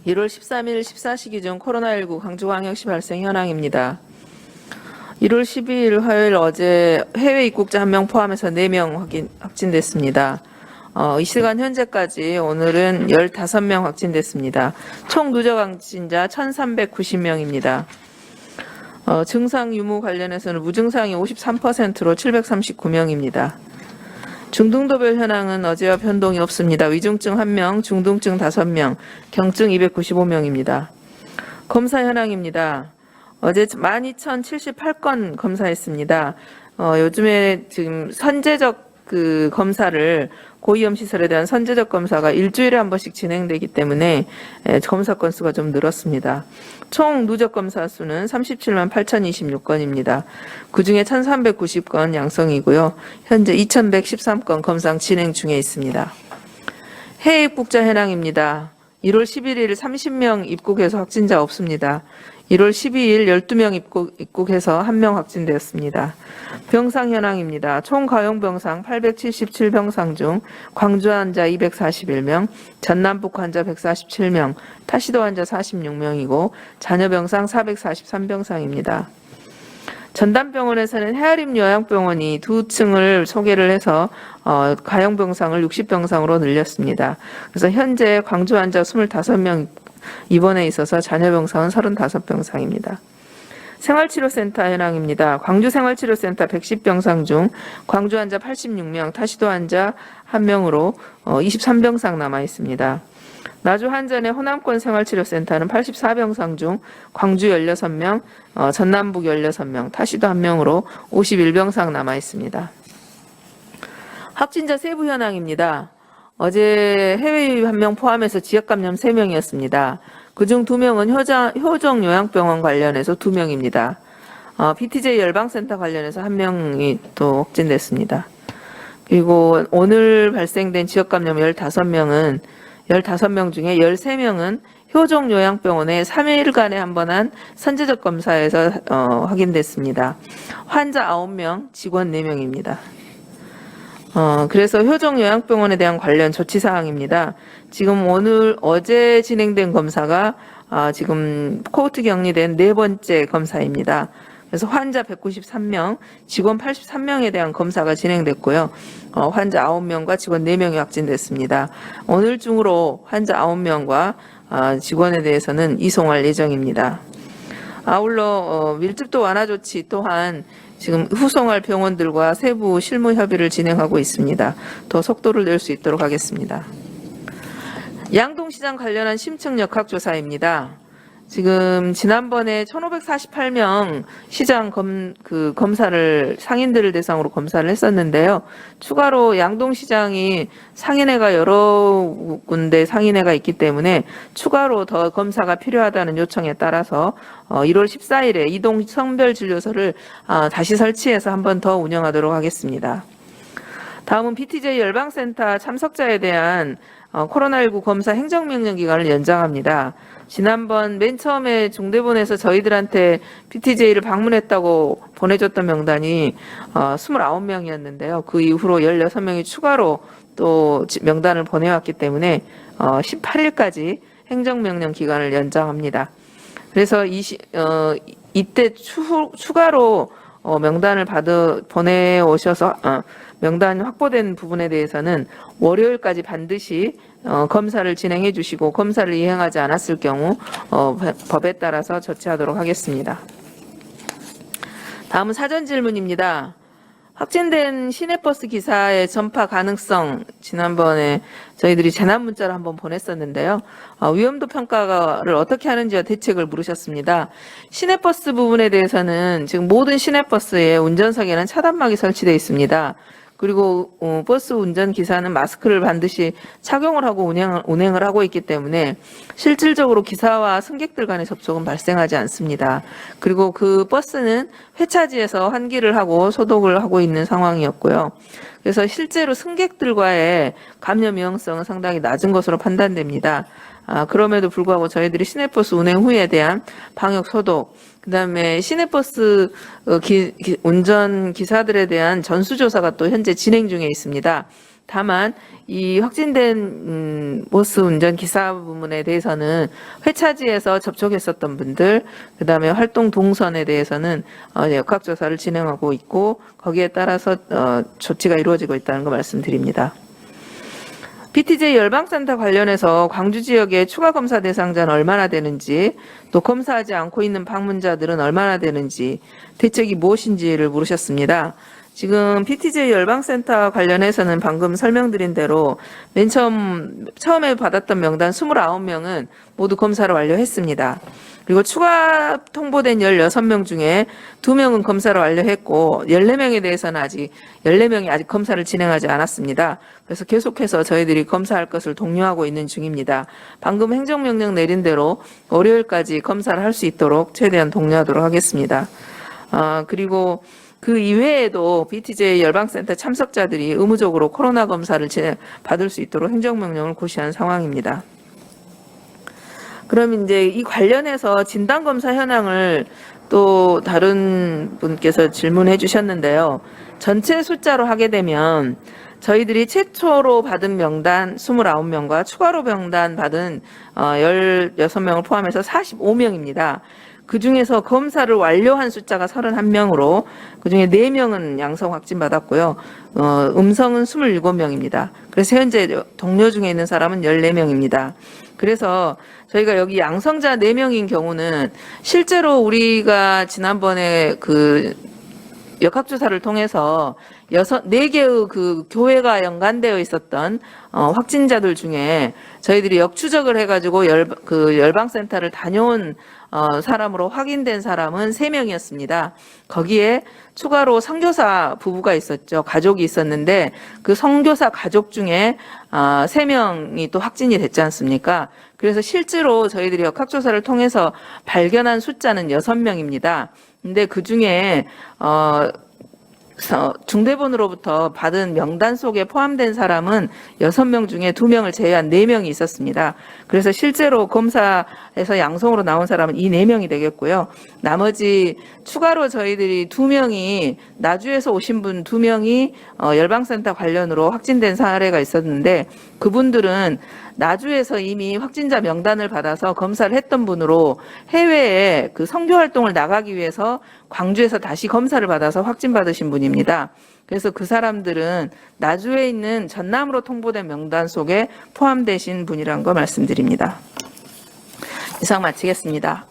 1월 13일 14시 기준 코로나19 광주광역시 발생 현황입니다. 1월 12일 화요일 어제 해외 입국자 1명 포함해서 4명 확진됐습니다. 이 시간 현재까지 오늘은 15명 확진됐습니다. 총 누적 확진자 1,390명입니다. 증상 유무 관련해서는 무증상이 53%로 739명입니다. 중등도별 현황은 어제와 변동이 없습니다. 위중증 1명, 중등증 5명, 경증 295명입니다. 검사 현황입니다. 어제 12,078건 검사했습니다. 요즘에 지금 선제적 검사를 고위험 시설에 대한 선제적 검사가 일주일에 한 번씩 진행되기 때문에 검사 건수가 좀 늘었습니다. 총 누적 검사 수는 37만 8,026건입니다. 그중에 1,390건 양성이고요. 현재 2,113건 검사 진행 중에 있습니다. 해외 입국자 현황입니다. 1월 11일 30명 입국해서 확진자 없습니다. 1월 12일 12명 입국해서 1명 확진되었습니다. 병상 현황입니다. 총 가용병상 877병상 중 광주 환자 241명, 전남북 환자 147명, 타시도 환자 46명이고 잔여병상 443병상입니다. 전담병원에서는 헤아림 요양병원이 2층을 소개를 해서 가용병상을 60병상으로 늘렸습니다. 그래서 현재 광주 환자 25명 입원에 있어서 잔여병상은 35병상입니다. 생활치료센터 현황입니다. 광주생활치료센터 110병상 중 광주 환자 86명, 타시도 환자 1명으로 23병상 남아 있습니다. 나주 한전의 호남권 생활치료센터는 84병상 중 광주 16명, 전남북 16명, 타시도 1명으로 51병상 남아 있습니다. 확진자 세부 현황입니다. 어제 해외 유입 1명 포함해서 지역감염 3명이었습니다. 그중 2명은 효정요양병원 관련해서 2명입니다. PTJ 열방센터 관련해서 1명이 또 확진됐습니다. 그리고 오늘 발생된 지역감염 15명 중에 13명은 효정요양병원에 3일간에 한 번 한 선제적 검사에서 확인됐습니다. 환자 9명, 직원 4명입니다. 그래서 효정요양병원에 대한 관련 조치사항입니다. 지금 어제 진행된 검사가 지금 코호트 격리된 4번째 검사입니다. 그래서 환자 193명, 직원 83명에 대한 검사가 진행됐고요. 환자 9명과 직원 4명이 확진됐습니다. 오늘 중으로 환자 9명과 직원에 대해서는 이송할 예정입니다. 아울러 밀집도 완화 조치 또한 지금 후송할 병원들과 세부 실무 협의를 진행하고 있습니다. 더 속도를 낼 수 있도록 하겠습니다. 양동시장 관련한 심층 역학조사입니다. 지금 지난번에 1,548명 시장 검사를 상인들을 대상으로 검사를 했었는데요. 추가로 양동시장이 상인회가 여러 군데 상인회가 있기 때문에 추가로 더 검사가 필요하다는 요청에 따라서 1월 14일에 이동 성별진료소를 다시 설치해서 한 번 더 운영하도록 하겠습니다. 다음은 BTJ 열방센터 참석자에 대한 코로나19 검사 행정명령 기간을 연장합니다. 지난번 맨 처음에 중대본에서 저희들한테 PTJ를 방문했다고 보내줬던 명단이 29명이었는데요. 그 이후로 16명이 추가로 또 명단을 보내왔기 때문에 18일까지 행정명령 기간을 연장합니다. 그래서 이때 추가로 명단을 보내오셔서 명단 확보된 부분에 대해서는 월요일까지 반드시 검사를 진행해 주시고 검사를 이행하지 않았을 경우 법에 따라서 조치하도록 하겠습니다. 다음은 사전 질문입니다. 확진된 시내버스 기사의 전파 가능성, 지난번에 저희들이 재난 문자를 한번 보냈었는데요. 위험도 평가를 어떻게 하는지와 대책을 물으셨습니다. 시내버스 부분에 대해서는 지금 모든 시내버스의 운전석에는 차단막이 설치되어 있습니다. 그리고 버스 운전기사는 마스크를 반드시 착용을 하고 운행을 하고 있기 때문에 실질적으로 기사와 승객들 간의 접촉은 발생하지 않습니다. 그리고 그 버스는 회차지에서 환기를 하고 소독을 하고 있는 상황이었고요. 그래서 실제로 승객들과의 감염 위험성은 상당히 낮은 것으로 판단됩니다. 그럼에도 불구하고 저희들이 시내버스 운행 후에 대한 방역 소독, 그다음에 시내버스 운전 기사들에 대한 전수조사가 또 현재 진행 중에 있습니다. 다만 이 확진된 보스 운전 기사 부분에 대해서는 회차지에서 접촉했었던 분들, 그다음에 활동 동선에 대해서는 역학조사를 진행하고 있고 거기에 따라서 조치가 이루어지고 있다는 거 말씀드립니다. BTJ 열방센터 관련해서 광주 지역의 추가 검사 대상자는 얼마나 되는지, 또 검사하지 않고 있는 방문자들은 얼마나 되는지, 대책이 무엇인지를 물으셨습니다. 지금 BTJ 열방센터 관련해서는 방금 설명드린 대로 맨 처음에 받았던 명단 29명은 모두 검사를 완료했습니다. 그리고 추가 통보된 16명 중에 2명은 검사를 완료했고 14명에 대해서는 아직 14명이 아직 검사를 진행하지 않았습니다. 그래서 계속해서 저희들이 검사할 것을 독려하고 있는 중입니다. 방금 행정명령 내린 대로 월요일까지 검사를 할 수 있도록 최대한 독려하도록 하겠습니다. 그리고 그 이외에도 BTJ 열방센터 참석자들이 의무적으로 코로나 검사를 받을 수 있도록 행정명령을 고시한 상황입니다. 그럼 이제 이 관련해서 진단검사 현황을 또 다른 분께서 질문해 주셨는데요. 전체 숫자로 하게 되면 저희들이 최초로 받은 명단 29명과 추가로 명단 받은 16명을 포함해서 45명입니다. 그 중에서 검사를 완료한 숫자가 31명으로 그 중에 4명은 양성 확진받았고요. 음성은 27명입니다. 그래서 현재 동료 중에 있는 사람은 14명입니다. 그래서 저희가 여기 양성자 4명인 경우는 실제로 우리가 지난번에 그 역학조사를 통해서 4개의 그 교회가 연관되어 있었던 확진자들 중에 저희들이 역추적을 해가지고 열방센터를 다녀온 사람으로 확인된 사람은 3명이었습니다. 거기에 추가로 선교사 부부가 있었죠. 가족이 있었는데 그 선교사 가족 중에 3명이 또 확진이 됐지 않습니까? 그래서 실제로 저희들이 역학조사를 통해서 발견한 숫자는 6명입니다. 근데 그 중에 중대본으로부터 받은 명단 속에 포함된 사람은 6명 중에 2명을 제외한 4명이 있었습니다. 그래서 실제로 검사에서 양성으로 나온 사람은 이 4명이 되겠고요. 나머지 추가로 저희들이 2명이 나주에서 오신 분 2명이 열방센터 관련으로 확진된 사례가 있었는데 그분들은 나주에서 이미 확진자 명단을 받아서 검사를 했던 분으로 해외에 그 선교 활동을 나가기 위해서 광주에서 다시 검사를 받아서 확진받으신 분입니다. 그래서 그 사람들은 나주에 있는 전남으로 통보된 명단 속에 포함되신 분이라는 거 말씀드립니다. 이상 마치겠습니다.